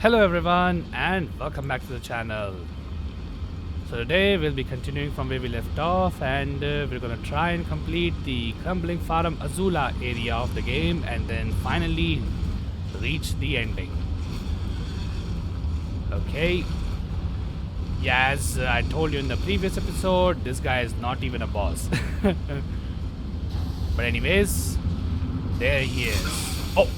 Hello everyone and welcome back to the channel. So today we'll be continuing from where we left off and we're gonna try and complete the Crumbling Farm Azula area of the game and then finally reach the ending. Okay. Yeah, as I told you in the previous episode, this guy is not even a boss. But anyways, there he is. Oh!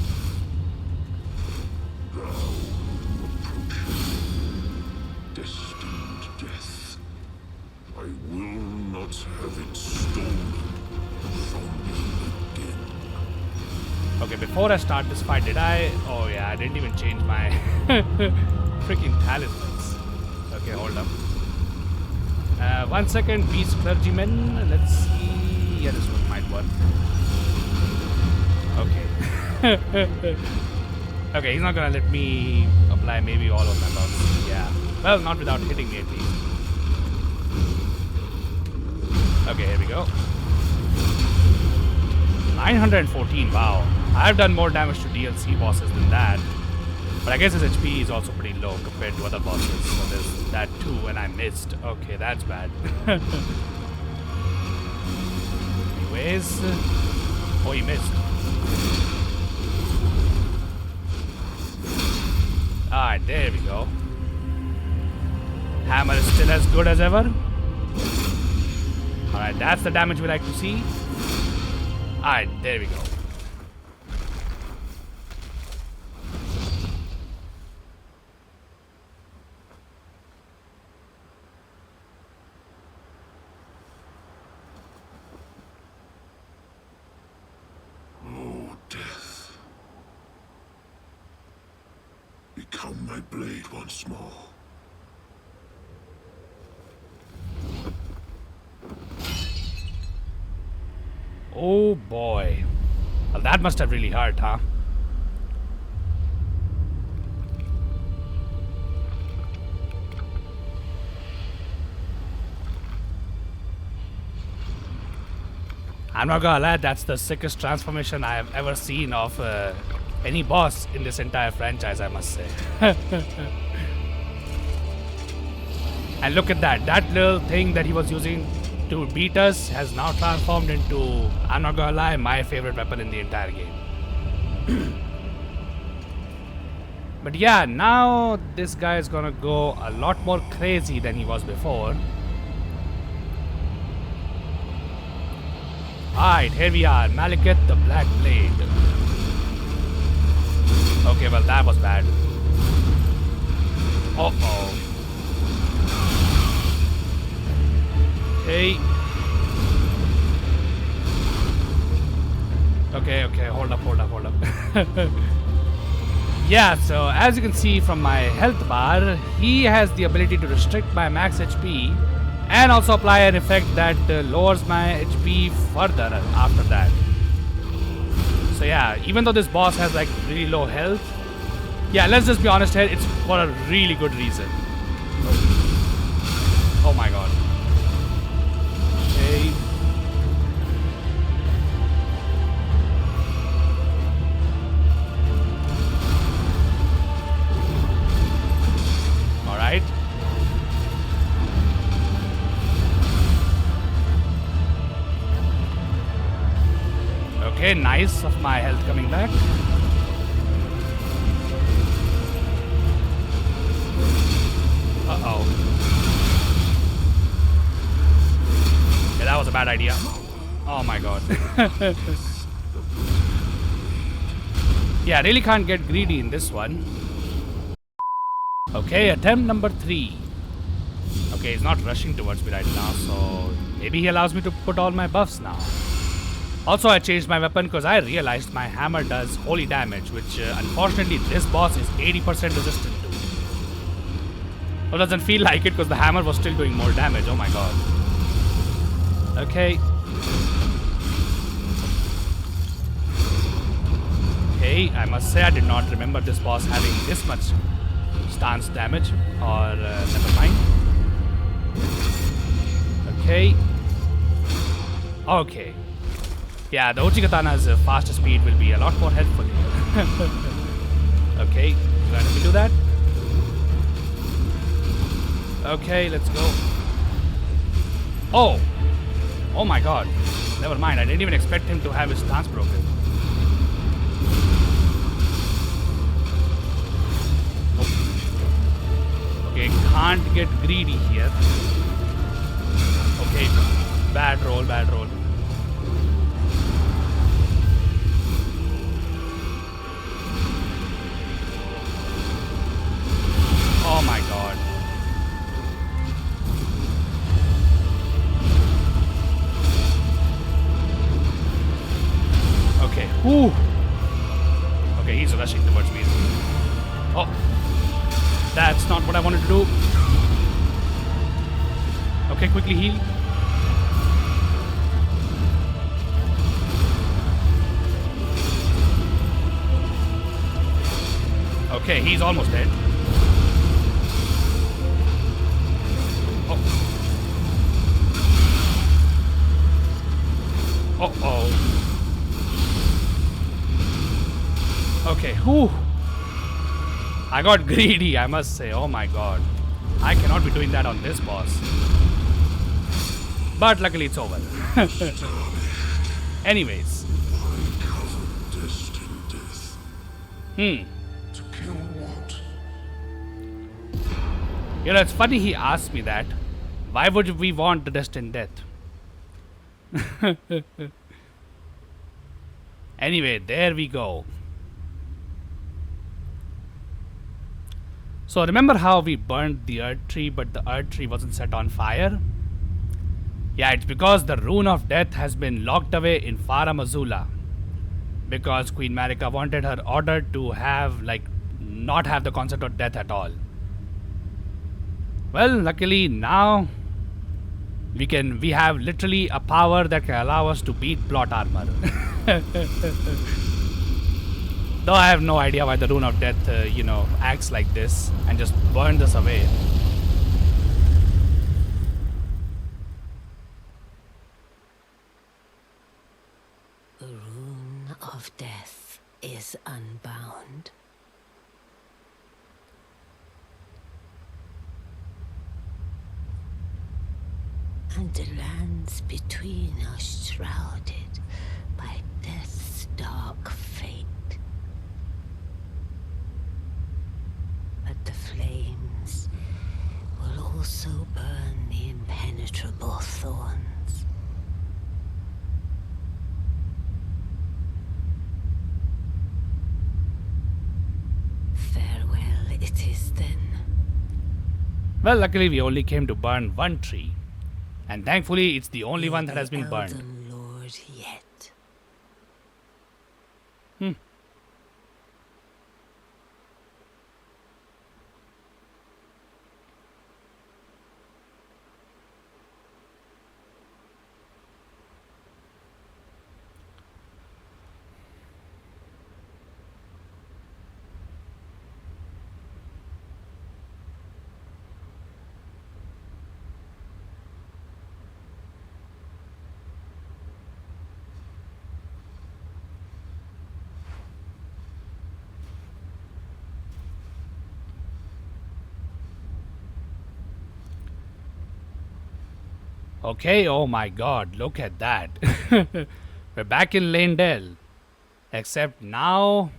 I will not have it stolen from me again. Okay, before I start this fight, did I? Oh yeah, I didn't even change my freaking talismans. Okay, hold up. 1 second, beast clergyman. Let's see. Yeah, this one might work. Okay. Okay, he's not gonna let me apply maybe all of my buffs. Yeah. Well, not without hitting me at least. Okay, here we go. 914, wow. I've done more damage to DLC bosses than that. But I guess his HP is also pretty low compared to other bosses. So there's that too, and I missed. Okay, that's bad. Anyways. Oh, he missed. Alright, there we go. Hammer is still as good as ever. Alright, that's the damage we like to see. Alright, there we go. Oh, death. Become my blade once more. Oh boy. Well, that must have really hurt, huh? I'm not gonna lie, that's the sickest transformation I have ever seen of any boss in this entire franchise, I must say. And look at that. That little thing that he was using to beat us has now transformed into, I'm not gonna lie, my favorite weapon in the entire game. But yeah, now this guy is gonna go a lot more crazy than he was before. Alright, here we are, Maliketh the Black Blade. Okay, well that was bad. Uh-oh. Hey. Okay, hold up. Yeah, so as you can see from my health bar, he has the ability to restrict my max HP and also apply an effect that lowers my HP further after that. So yeah, even though this boss has like really low health, yeah, let's just be honest here, it's for a really good reason. Oh my god. Okay. Alright. Okay, nice of my health coming back. Uh-oh. Yeah, that was a bad idea. Oh my god. Yeah, I really can't get greedy in this one. Okay, attempt number 3. Okay, he's not rushing towards me right now, so maybe he allows me to put all my buffs now. Also, I changed my weapon because I realized my hammer does holy damage, which unfortunately this boss is 80% resistant to. Well, doesn't feel like it because the hammer was still doing more damage. Oh my god. Okay. Okay, I must say I did not remember this boss having this much stance damage. Or never mind. Okay. Okay. Yeah, the Uchi Katana's faster speed will be a lot more helpful here. Okay, you let me do that? Okay, let's go. Oh! Oh my god. Never mind, I didn't even expect him to have his stance broken. Oh. Okay, can't get greedy here. Okay, bad roll, bad roll. Oh my god. Okay, whew. Okay, he's rushing towards me. Oh, that's not what I wanted to do. Okay, quickly heal. Okay, he's almost dead. Oh. Uh-oh. Okay, whew. I got greedy, I must say. Oh my god. I cannot be doing that on this boss. But luckily it's over. Anyways. Hmm. To kill what? You know, it's funny he asked me that. Why would we want the destined death? Anyway, there we go. So remember how we burned the Erdtree, but the Erdtree wasn't set on fire? Yeah, it's because the rune of death has been locked away in Faramazula. Because Queen Marika wanted her order to have, not have the concept of death at all. Well, luckily now we have literally a power that can allow us to beat plot armor. Though I have no idea why the rune of death, acts like this and just burns us away. The rune of death is unbound. And the lands between are shrouded by death's dark fate. But the flames will also burn the impenetrable thorns. Farewell it is then. Well, luckily we only came to burn one tree. And thankfully it's the only one that has been burned. Elden Lord yet. Okay, oh my god, look at that. We're back in Leyndell. Except now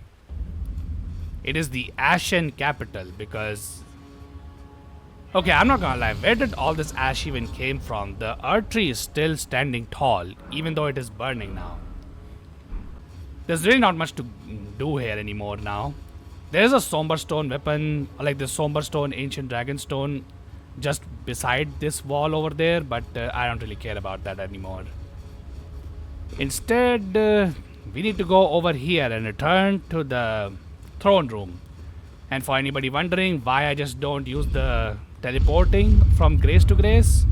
it is the Ashen capital because... Okay, I'm not gonna lie. Where did all this ash even came from? The Erdtree is still standing tall, even though it is burning now. There's really not much to do here anymore now. There's a somber stone weapon, like the somber stone ancient dragon stone, just beside this wall over there, but I don't really care about that anymore. Instead, we need to go over here and return to the throne room. And for anybody wondering why I just don't use the teleporting from grace to grace,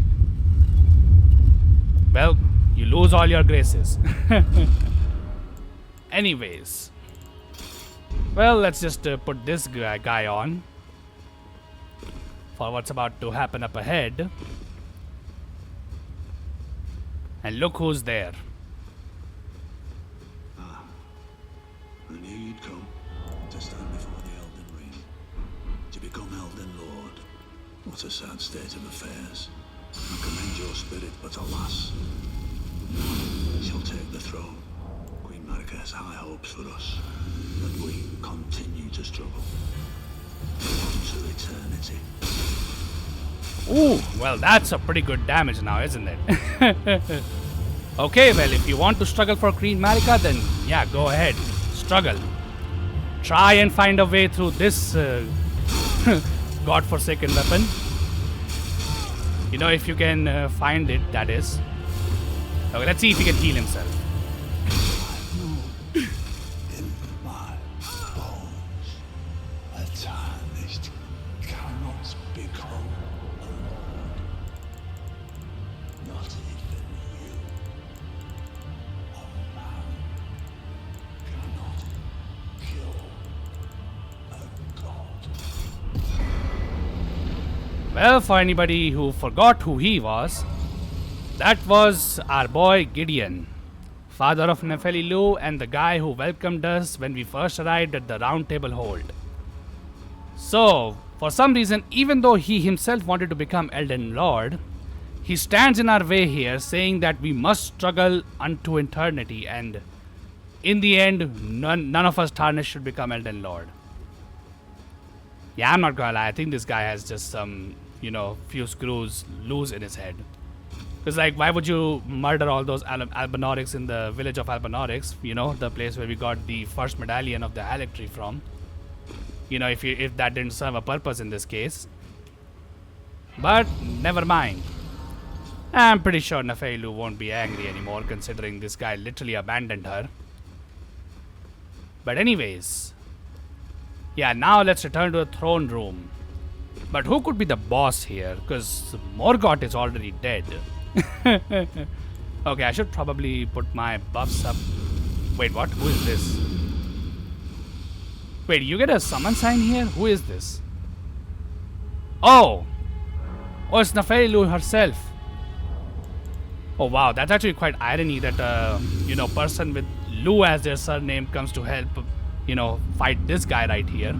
well, you lose all your graces. Anyways, well, let's just put this guy on for what's about to happen up ahead. And look who's there. I knew you'd come to stand before the Elden Ring, to become Elden Lord. What a sad state of affairs. I commend your spirit, but alas, shall take the throne. Queen Maliketh has high hopes for us, but we continue to struggle. To eternity. Ooh, well, that's a pretty good damage now, isn't it? Okay, well, if you want to struggle for Queen Marika, then yeah, go ahead. Struggle. Try and find a way through this godforsaken weapon. You know, if you can find it, that is. Okay, let's see if he can heal himself. In my bones, a tarnished cannot become a lord. Not even you. A man cannot kill a god. Well, for anybody who forgot who he was, that was our boy Gideon, father of Nephelilu and the guy who welcomed us when we first arrived at the Round Table Hold. So, for some reason, even though he himself wanted to become Elden Lord, he stands in our way here saying that we must struggle unto eternity, and in the end, none of us tarnished should become Elden Lord. Yeah, I'm not gonna lie, I think this guy has just some, few screws loose in his head. Because, like, why would you murder all those Albinaurics in the village of Albinaurics? The place where we got the first medallion of the Erdtree from. If that didn't serve a purpose in this case. But, never mind. I'm pretty sure Nephelilu won't be angry anymore, considering this guy literally abandoned her. But anyways. Yeah, now let's return to the throne room. But who could be the boss here? Because Morgoth is already dead. Okay, I should probably put my buffs up. Wait, what? Who is this? Wait, you get a summon sign here? Who is this? Oh! Oh, it's Nephelilu herself. Oh wow, that's actually quite irony that person with Lu as their surname comes to help, fight this guy right here.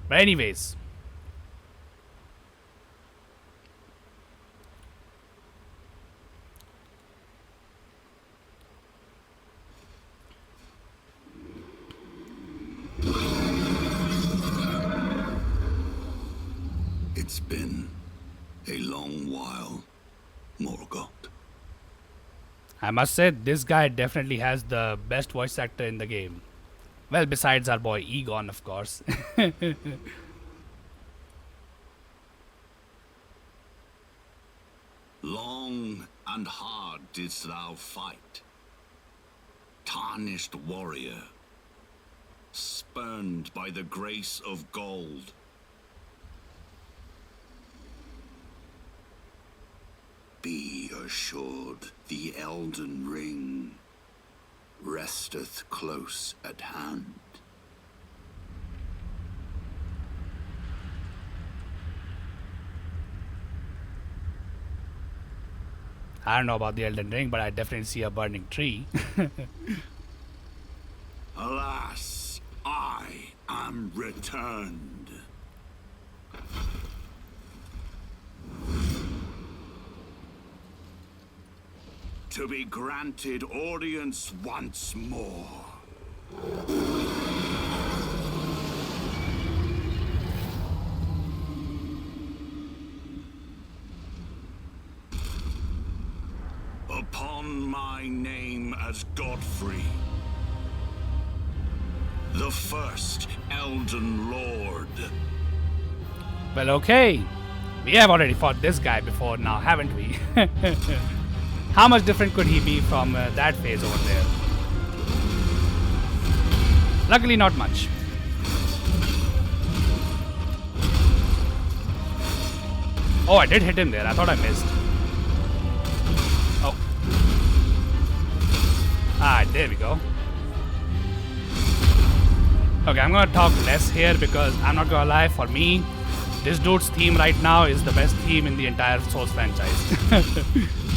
But anyways. It's been a long while, Morgoth. I must say, this guy definitely has the best voice actor in the game. Well, besides our boy Egon, of course. Long and hard didst thou fight, tarnished warrior, spurned by the grace of gold. Be assured, the Elden Ring resteth close at hand. I don't know about the Elden Ring, but I definitely see a burning tree. Alas, I am returned. To be granted audience once more. Upon my name as Godfrey, the first Elden Lord. Well, okay. We have already fought this guy before now, haven't we? How much different could he be from that phase over there? Luckily, not much. Oh, I did hit him there. I thought I missed. Oh. Ah, there we go. Okay, I'm gonna talk less here because I'm not gonna lie, for me, this dude's theme right now is the best theme in the entire Souls franchise.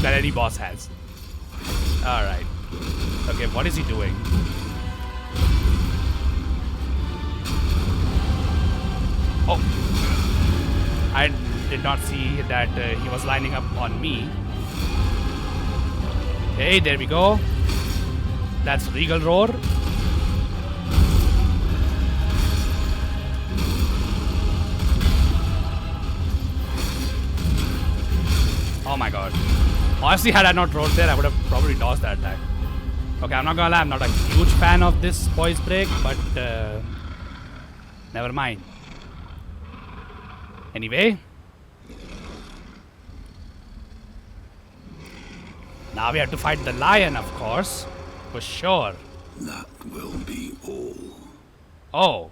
That any boss has. Alright. Okay, what is he doing? Oh. I did not see that he was lining up on me. Hey, there we go. That's Regal Roar. Oh my god. Honestly, had I not rolled there, I would have probably dodged that attack. Okay, I'm not gonna lie, I'm not a huge fan of this poise break, but never mind. Anyway. Now we have to fight the lion, of course. For sure. That will be all. Oh.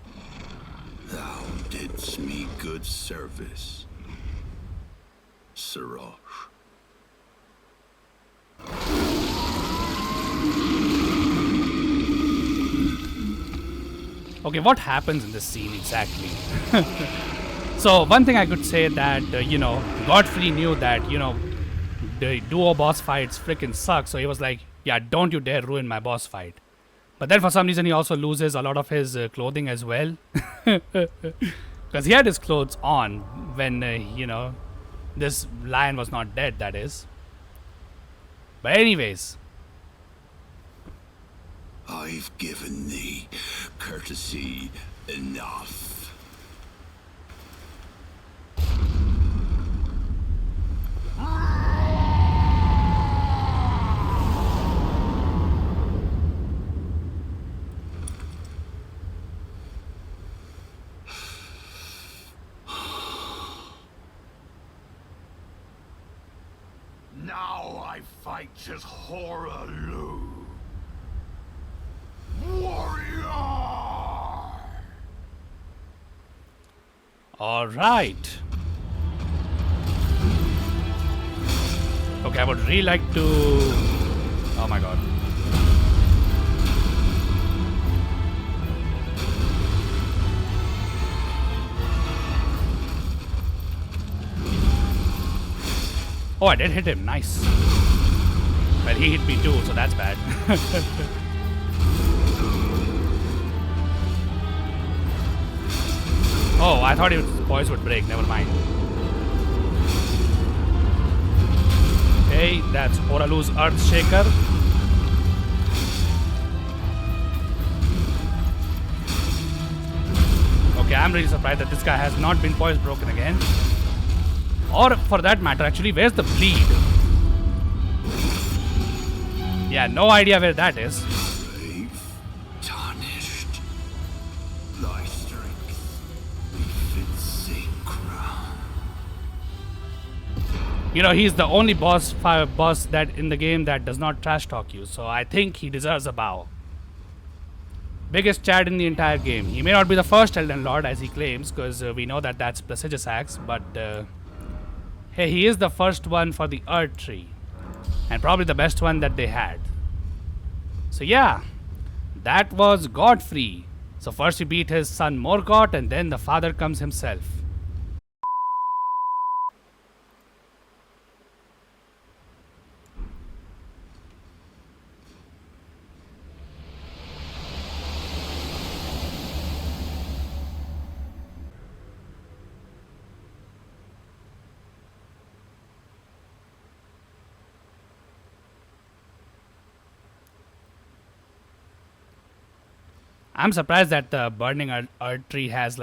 Thou didst me good service, Sirosh. Okay, what happens in this scene exactly? So, one thing I could say that, Godfrey knew that, the duo boss fights freaking suck. So he was like, yeah, don't you dare ruin my boss fight. But then for some reason he also loses a lot of his clothing as well. Because he had his clothes on when, this lion was not dead, that is. But anyways. I've given thee courtesy enough. Now I fight as Horalu. Warrior! Alright. Okay, I would really like to... Oh my god. Oh, I did hit him. Nice. Well, he hit me too, so that's bad. Oh, I thought his voice would break. Never mind. Okay, that's Horalu's Earth Shaker. Okay, I'm really surprised that this guy has not been poise broken again. Or for that matter, actually, where's the bleed? Yeah, no idea where that is. Brave, tarnished, thy strength befits a crown. He's the only boss that in the game that does not trash talk you, so I think he deserves a bow. Biggest Chad in the entire game. He may not be the first Elden Lord as he claims, because we know that that's Placiduous Axe, but hey, he is the first one for the Erdtree, and probably the best one that they had. So yeah, that was Godfrey. So first he beat his son Morgoth, and then the father comes himself. I'm surprised that the burning Erdtree has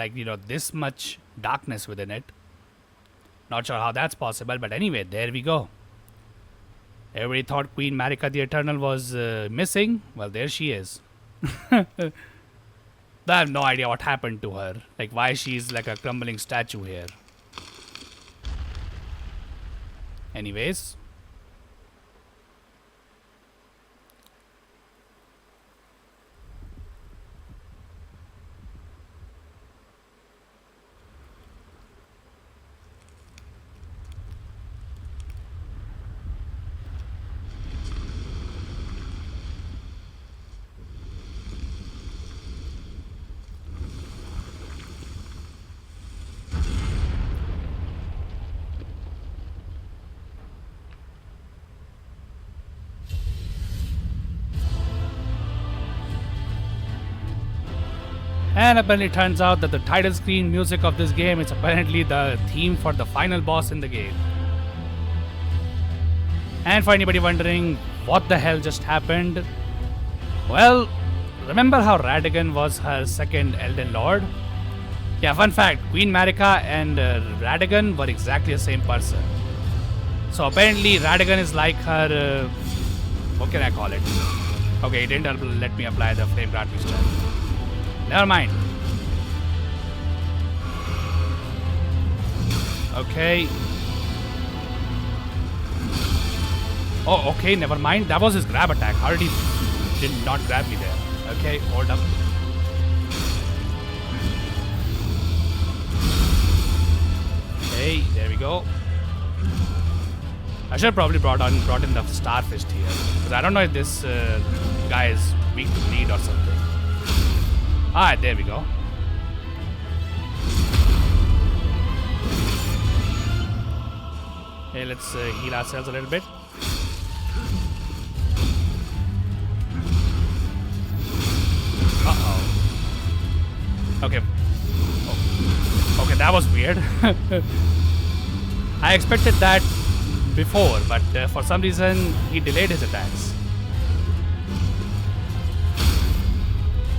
this much darkness within it. Not sure how that's possible, but anyway, there we go. Everybody thought Queen Maliketh the Eternal was missing. Well, there she is. I have no idea what happened to her. Like, why she's like a crumbling statue here. Anyways. And apparently it turns out that the title screen music of this game is apparently the theme for the final boss in the game. And for anybody wondering what the hell just happened, well, remember how Radagon was her second Elden Lord? Yeah, fun fact, Queen Marika and Radagon were exactly the same person. So apparently Radagon is like her, what can I call it? Okay, it didn't let me apply the flame grant me strength. Never mind. Okay. Oh, okay, never mind. That was his grab attack. How did he did not grab me there? Okay, hold up. Okay, there we go. I should have probably brought in the starfish here, because I don't know if this guy is weak to bleed or something. Alright, there we go. Okay, let's heal ourselves a little bit. Uh-oh. Okay. Oh. Okay, that was weird. I expected that before, but for some reason he delayed his attacks.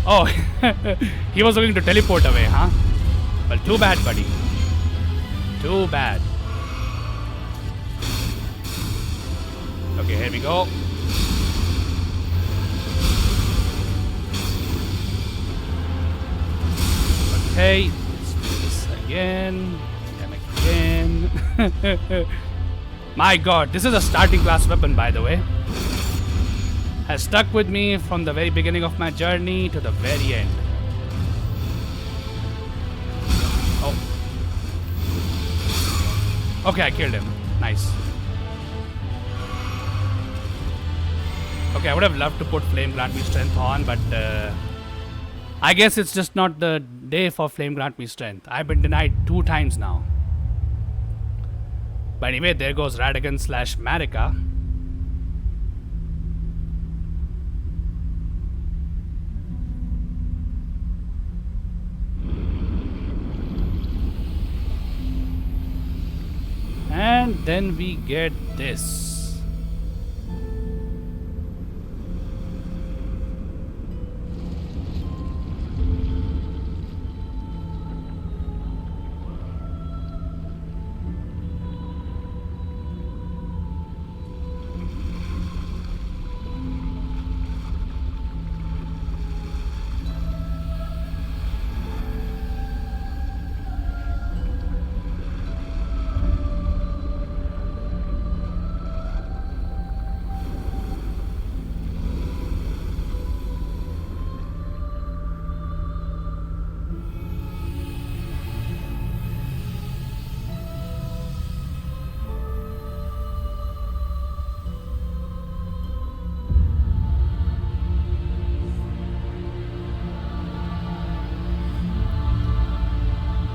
Oh, he was looking to teleport away, huh? Well, too bad, buddy. Too bad. Okay, here we go. Okay, let's do this again. And again. My god, this is a starting class weapon, by the way. Has stuck with me from the very beginning of my journey to the very end. Oh. Okay, I killed him. Nice. Okay, I would have loved to put Flame Grant Me Strength on, but I guess it's just not the day for Flame Grant Me Strength. I've been denied 2 times now. But anyway, there goes Radagon / Marika. And then we get this.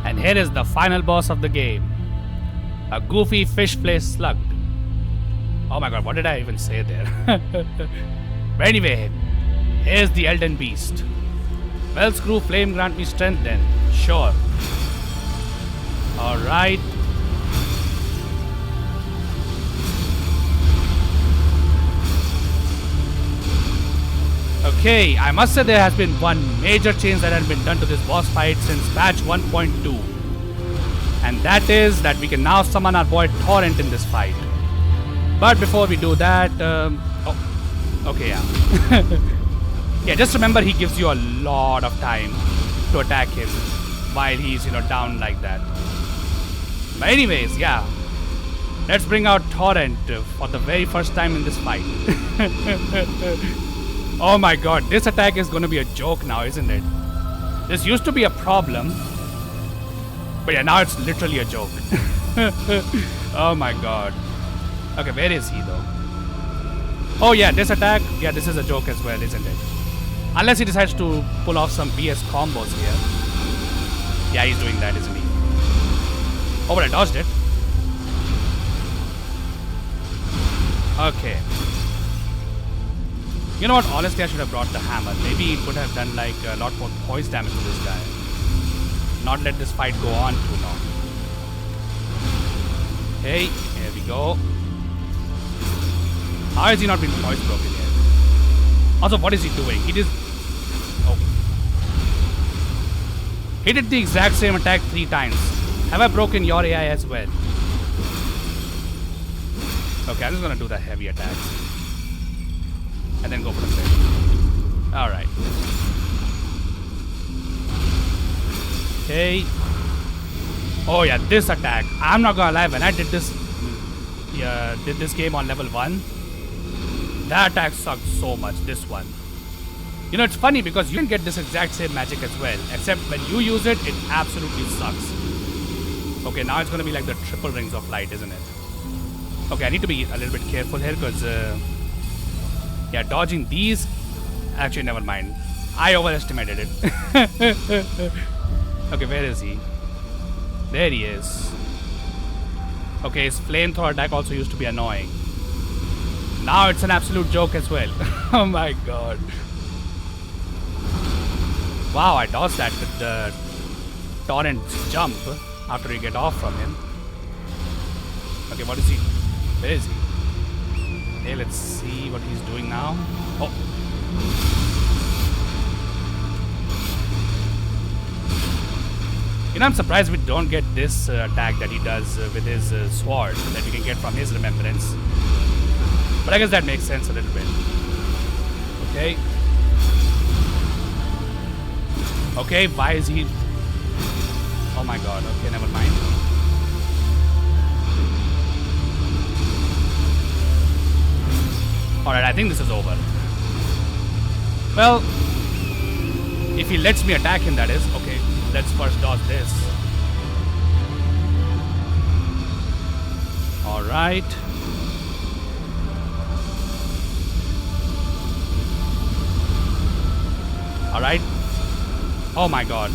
And here is the final boss of the game. A goofy fish face slug. Oh my god, what did I even say there? But anyway, here's the Elden Beast. Well, screw Flame Grant Me Strength then. Sure. Alright. Okay, I must say there has been one major change that has been done to this boss fight since patch 1.2. And that is that we can now summon our boy Torrent in this fight. But before we do that, okay, yeah. Yeah, just remember he gives you a lot of time to attack him while he's, down like that. But anyways, yeah. Let's bring out Torrent for the very first time in this fight. Oh my god, this attack is going to be a joke now, isn't it? This used to be a problem. But yeah, now it's literally a joke. Oh my god. Okay, where is he though? Oh yeah, this attack, yeah, this is a joke as well, isn't it? Unless he decides to pull off some BS combos here. Yeah, he's doing that, isn't he? Oh, but I dodged it. Okay. You know what? Honestly, I should have brought the hammer. Maybe it would have done like a lot more poise damage to this guy. Not let this fight go on too long. Okay, here we go. How has he not been poise broken yet? Also, what is he doing? He just... Oh. He did the exact same attack 3 times. Have I broken your AI as well? Okay, I'm just gonna do the heavy attack. And then go for the flame. Alright. Okay. Oh yeah, this attack. I'm not gonna lie, when I did this game on level 1, that attack sucked so much, this one. You know, it's funny because you can get this exact same magic as well, except when you use it, it absolutely sucks. Okay, now it's gonna be like the triple rings of light, isn't it? Okay, I need to be a little bit careful here because, yeah, dodging these... Actually, never mind. I overestimated it. Okay, where is he? There he is. Okay, his flamethrower attack also used to be annoying. Now it's an absolute joke as well. Oh my god. Wow, I dodged that with the torrent jump after you get off from him. Okay, what is he? Where is he? Okay, let's see what he's doing now. Oh. You know, I'm surprised we don't get this attack that he does with his sword that we can get from his remembrance. But I guess that makes sense a little bit. Okay. Okay, why is he... Oh my god, okay, never mind. Alright, I think this is over. Well, if he lets me attack him, that is. Okay, let's first dodge this. Alright. Alright. Oh my god.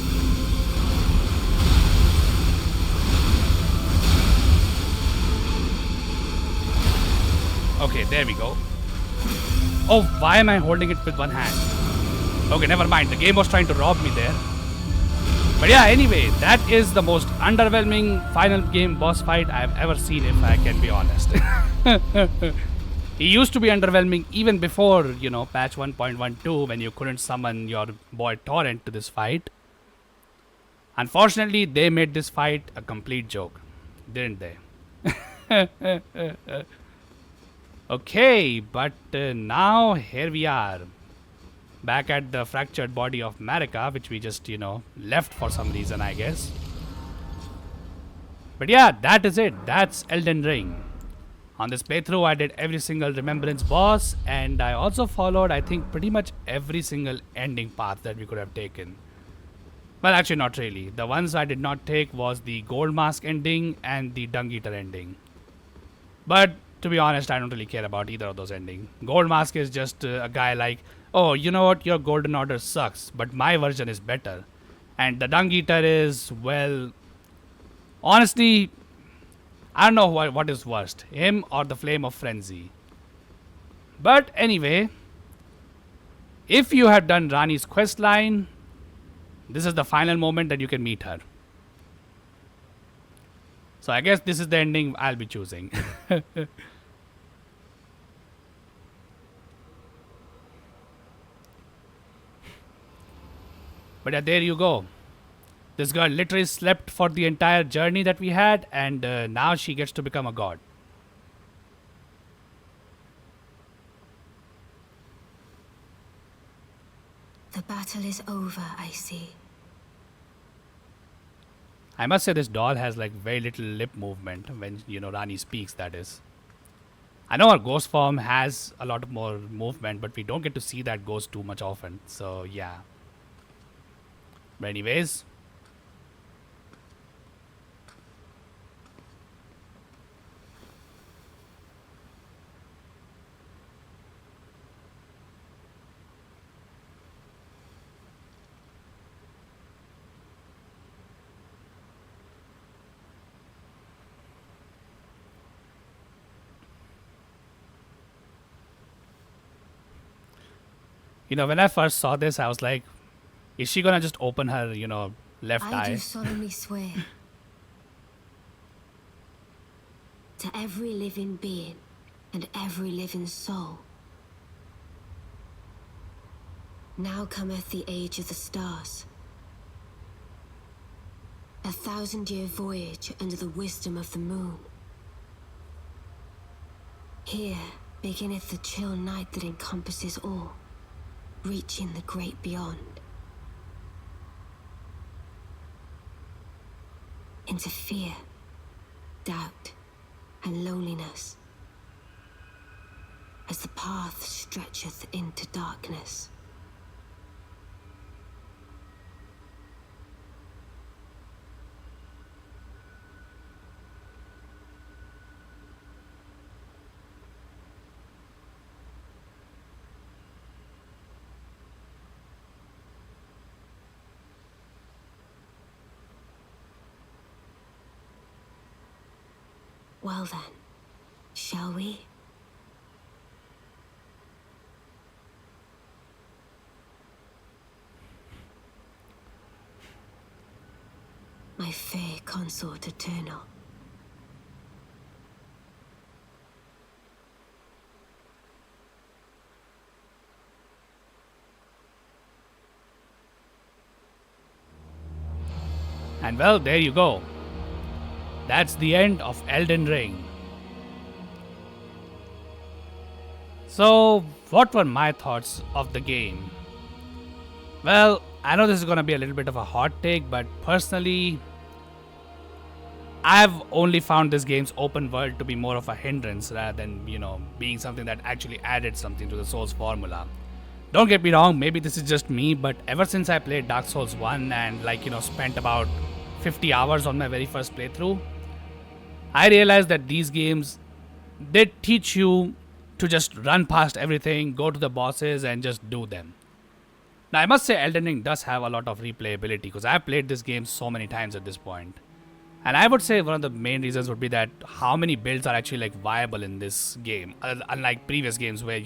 Okay, there we go. Oh, why am I holding it with one hand? Okay, never mind. The game was trying to rob me there. But yeah, anyway, that is the most underwhelming final game boss fight I've ever seen, if I can be honest. He used to be underwhelming even before, you know, patch 1.12 when you couldn't summon your boy Torrent to this fight. Unfortunately, they made this fight a complete joke, didn't they? Okay, but now here we are. Back at the fractured body of Marika, which we just, you know, left for some reason, I guess. But yeah, that is it. That's Elden Ring. On this playthrough, I did every single remembrance boss, and I also followed, I think, pretty much every single ending path that we could have taken. Well, actually, not really. The ones I did not take was the Gold Mask ending and the Dung Eater ending. But to be honest, I don't really care about either of those endings. Gold Mask is just a guy like, oh, you know what, your Golden Order sucks, but my version is better. And the Dung Eater is, well, honestly, I don't know what is worst, him or the Flame of Frenzy. But anyway, if you have done Rani's quest line, this is the final moment that you can meet her. So I guess this is the ending I'll be choosing. But yeah, there you go. This girl literally slept for the entire journey that we had, and now she gets to become a god. The battle is over, I see. I must say this doll has like very little lip movement when, you know, Rani speaks, that is. I know her ghost form has a lot more movement, but we don't get to see that ghost too much often. So yeah. But anyways, When I first saw this, I was like, is she gonna just open her, left I do eye? solemnly swear to every living being and every living soul. Now cometh the age of the stars. 1,000-year voyage under the wisdom of the moon. Here beginneth the chill night that encompasses all, reaching the great beyond. Into fear, doubt, and loneliness, as the path stretcheth into darkness. Well then, shall we? My fair consort eternal. And well, there you go. That's the end of Elden Ring. So, what were my thoughts of the game? Well, I know this is gonna be a little bit of a hot take, but personally, I've only found this game's open world to be more of a hindrance rather than, being something that actually added something to the Souls formula. Don't get me wrong, maybe this is just me, but ever since I played Dark Souls 1 and spent about 50 hours on my very first playthrough, I realized that these games, they teach you to just run past everything, go to the bosses and just do them. Now I must say Elden Ring does have a lot of replayability because I've played this game so many times at this point. And I would say one of the main reasons would be that how many builds are actually viable in this game. Unlike previous games where,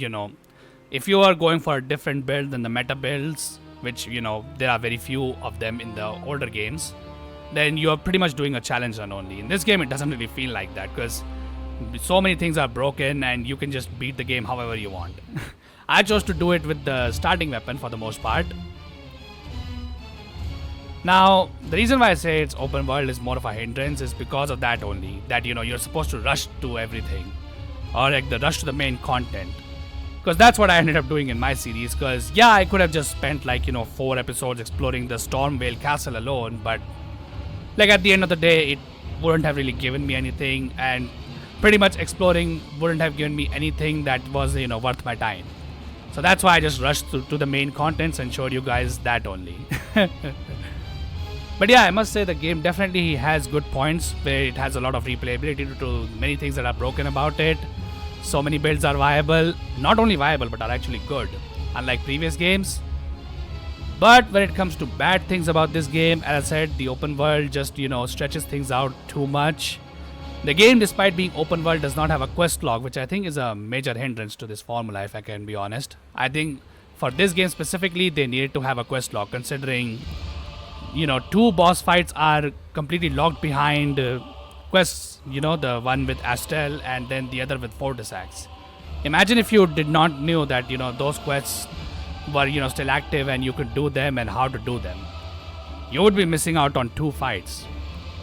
if you are going for a different build than the meta builds, which, there are very few of them in the older games, then you're pretty much doing a challenge run only. In this game, it doesn't really feel like that because so many things are broken and you can just beat the game however you want. I chose to do it with the starting weapon for the most part. Now, the reason why I say it's open world is more of a hindrance is because of that only. That, you're supposed to rush to everything. Or the rush to the main content. Because that's what I ended up doing in my series. Because, yeah, I could have just spent 4 episodes exploring the Stormvale Castle alone. But at the end of the day, it wouldn't have really given me anything, and pretty much exploring wouldn't have given me anything that was worth my time. So that's why I just rushed to the main contents and showed you guys that only. But yeah, I must say the game definitely has good points where it has a lot of replayability due to many things that are broken about it. So many builds are viable, not only viable but are actually good, unlike previous games. But when it comes to bad things about this game, as I said, the open world just, stretches things out too much. The game, despite being open world, does not have a quest log, which I think is a major hindrance to this formula, if I can be honest. I think for this game specifically, they needed to have a quest log, considering, 2 boss fights are completely locked behind quests, the one with Astel and then the other with Fortisax. Imagine if you did not knew that, those quests were still active and you could do them and how to do them. You would be missing out on 2 fights.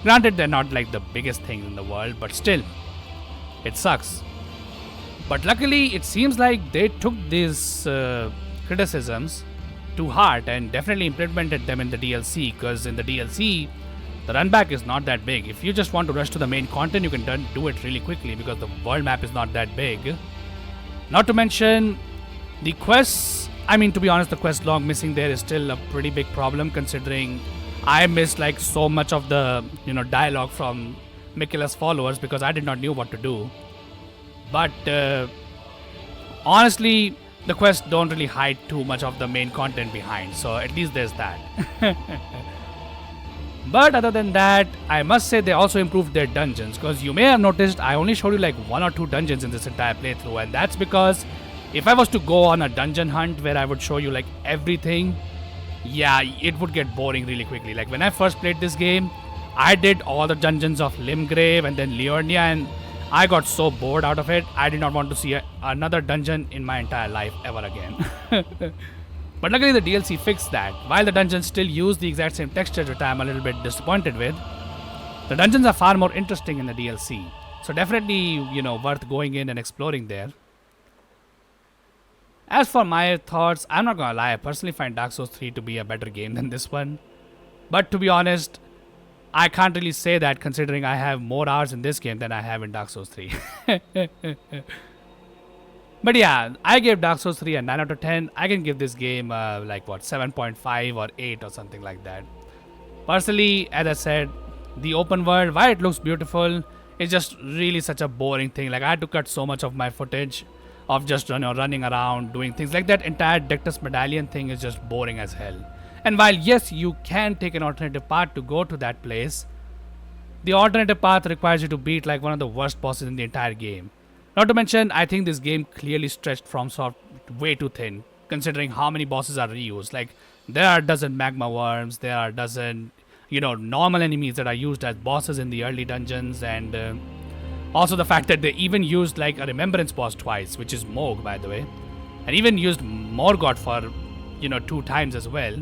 Granted, they're not the biggest thing in the world, but still, it sucks. But luckily, it seems like they took these criticisms to heart and definitely implemented them in the DLC, because in the DLC, the run back is not that big. If you just want to rush to the main content, you can do it really quickly because the world map is not that big. Not to mention, the quests, to be honest, the quest log missing there is still a pretty big problem, considering I missed so much of the dialogue from Miquella's followers because I did not know what to do. But honestly, the quests don't really hide too much of the main content behind, so at least there's that. But other than that, I must say they also improved their dungeons, because you may have noticed I only showed you 1 or 2 dungeons in this entire playthrough, and that's because if I was to go on a dungeon hunt where I would show you like everything, yeah, it would get boring really quickly. Like when I first played this game, I did all the dungeons of Limgrave and then Liurnia, and I got so bored out of it. I did not want to see another dungeon in my entire life ever again. But luckily the DLC fixed that. While the dungeons still use the exact same textures, which I'm a little bit disappointed with, the dungeons are far more interesting in the DLC. So definitely, worth going in and exploring there. As for my thoughts, I'm not gonna lie, I personally find Dark Souls 3 to be a better game than this one. But to be honest, I can't really say that considering I have more hours in this game than I have in Dark Souls 3. But yeah, I gave Dark Souls 3 a 9 out of 10. I can give this game 7.5 or 8 or something like that. Personally, as I said, the open world, while it looks beautiful, it's just really such a boring thing. Like I had to cut so much of my footage of just running around, doing things like that. Entire Dectus Medallion thing is just boring as hell. And while yes, you can take an alternative path to go to that place, the alternative path requires you to beat like one of the worst bosses in the entire game. Not to mention, I think this game clearly stretched FromSoft way too thin, considering how many bosses are reused. Like, there are a dozen magma worms, there are a dozen, normal enemies that are used as bosses in the early dungeons, and also the fact that they even used like a remembrance boss twice, which is Moog, by the way, and even used Morgoth for, 2 times as well.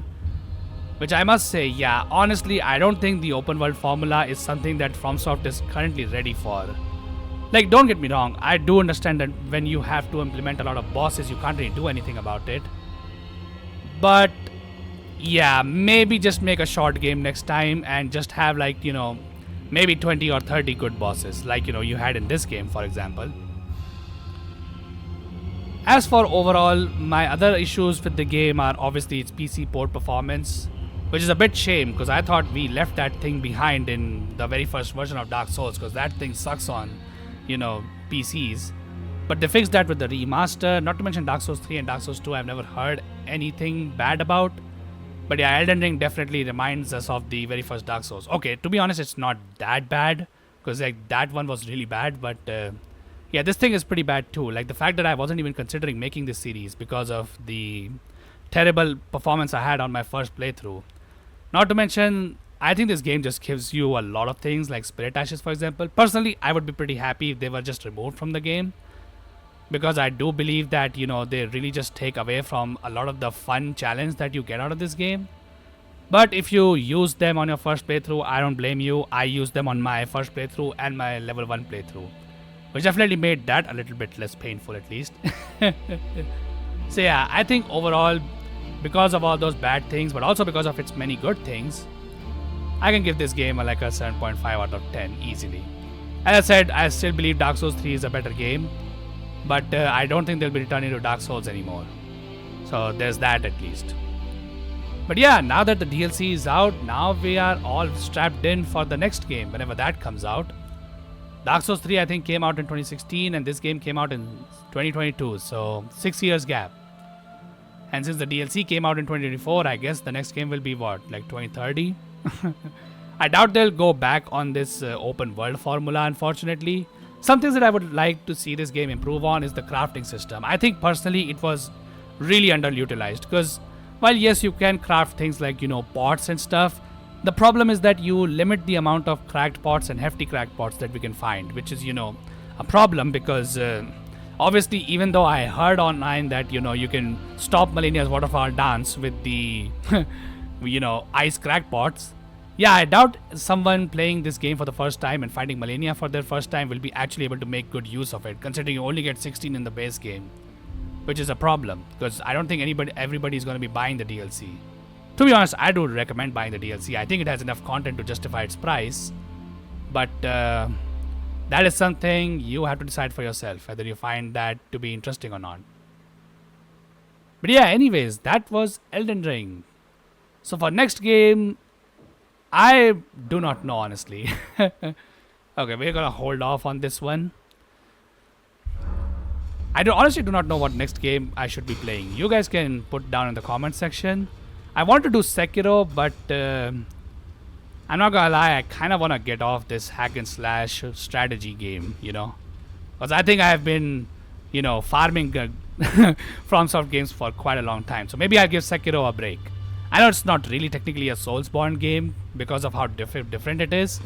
Which I must say, yeah, honestly, I don't think the open world formula is something that FromSoft is currently ready for. Like, don't get me wrong, I do understand that when you have to implement a lot of bosses, you can't really do anything about it. But, yeah, maybe just make a short game next time and just have like, maybe 20 or 30 good bosses, like, you had in this game, for example. As for overall, my other issues with the game are obviously its PC port performance, which is a bit shame because I thought we left that thing behind in the very first version of Dark Souls because that thing sucks on PCs. But they fixed that with the remaster. Not to mention Dark Souls 3 and Dark Souls 2 I've never heard anything bad about. But yeah, Elden Ring definitely reminds us of the very first Dark Souls. Okay, to be honest, it's not that bad because like that one was really bad, but yeah, this thing is pretty bad too. Like the fact that I wasn't even considering making this series because of the terrible performance I had on my first playthrough. Not to mention, I think this game just gives you a lot of things like Spirit Ashes, for example. Personally, I would be pretty happy if they were just removed from the game, because I do believe that, they really just take away from a lot of the fun challenge that you get out of this game. But if you use them on your first playthrough, I don't blame you. I used them on my first playthrough and my level 1 playthrough, which definitely made that a little bit less painful at least. So yeah, I think overall, because of all those bad things, but also because of its many good things, I can give this game a 7.5 out of 10 easily. As I said, I still believe Dark Souls 3 is a better game, but I don't think they'll be returning to Dark Souls anymore. So there's that at least. But yeah, now that the DLC is out, now we are all strapped in for the next game whenever that comes out. Dark Souls 3 I think came out in 2016 and this game came out in 2022, so 6 years gap. And since the DLC came out in 2024, I guess the next game will be what, like 2030? I doubt they'll go back on this open world formula, unfortunately. Some things that I would like to see this game improve on is the crafting system. I think personally it was really underutilized because while yes, you can craft things like, pots and stuff, the problem is that you limit the amount of cracked pots and hefty cracked pots that we can find, which is, a problem because obviously, even though I heard online that, you can stop Malenia's waterfall dance with the, ice crack pots. Yeah, I doubt someone playing this game for the first time and finding Malenia for their first time will be actually able to make good use of it, considering you only get 16 in the base game, which is a problem, because I don't think everybody is going to be buying the DLC. To be honest, I do recommend buying the DLC. I think it has enough content to justify its price, but that is something you have to decide for yourself, whether you find that to be interesting or not. But yeah, anyways, that was Elden Ring. So for next game, I do not know, honestly. Okay, we're gonna hold off on this one. I honestly do not know what next game I should be playing. You guys can put down in the comment section. I want to do Sekiro, but I'm not gonna lie, I kind of want to get off this hack and slash strategy game, because I think I have been, farming FromSoft games for quite a long time. So maybe I'll give Sekiro a break. I know it's not really technically a Soulsborne game because of how different it is,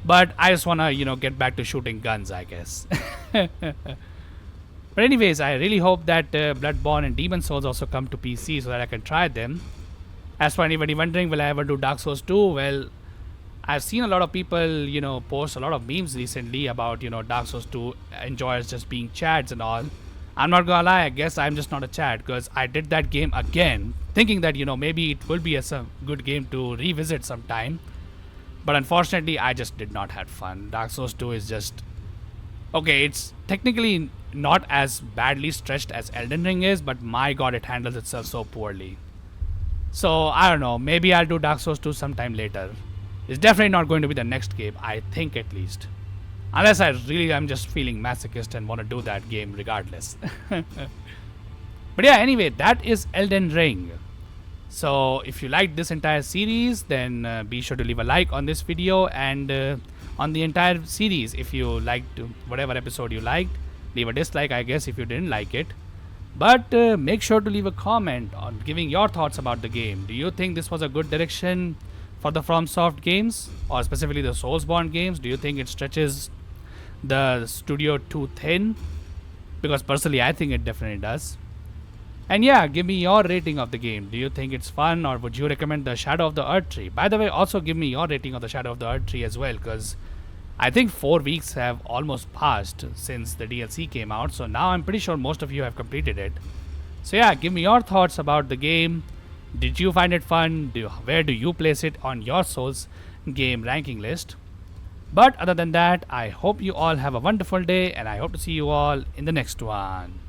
but I just wanna get back to shooting guns, I guess. But anyways, I really hope that Bloodborne and Demon Souls also come to PC so that I can try them. As for anybody wondering, will I ever do Dark Souls 2? Well, I've seen a lot of people, post a lot of memes recently about, Dark Souls 2 enjoyers just being chads and all. I'm not gonna lie, I guess I'm just not a chad because I did that game again, thinking that, maybe it will be some good game to revisit sometime. But unfortunately, I just did not have fun. Dark Souls 2 is just... Okay, it's technically not as badly stretched as Elden Ring is, but my god, it handles itself so poorly. So, I don't know, maybe I'll do Dark Souls 2 sometime later. It's definitely not going to be the next game, I think at least. Unless I really am just feeling masochist and want to do that game regardless. But yeah, anyway, that is Elden Ring. So if you liked this entire series, then be sure to leave a like on this video and on the entire series. If you liked whatever episode you liked, leave a dislike, I guess, if you didn't like it. But make sure to leave a comment on giving your thoughts about the game. Do you think this was a good direction for the FromSoft games, or specifically the Soulsborne games? Do you think it stretches the studio too thin? Because personally, I think it definitely does. And yeah, give me your rating of the game. Do you think it's fun, or would you recommend the Shadow of the Erdtree? By the way, also give me your rating of the Shadow of the Erdtree as well, because I think 4 weeks have almost passed since the DLC came out, so now I'm pretty sure most of you have completed it. So yeah, give me your thoughts about the game. Did you find it fun? Where do you place it on your Souls game ranking list? But other than that, I hope you all have a wonderful day, and I hope to see you all in the next one.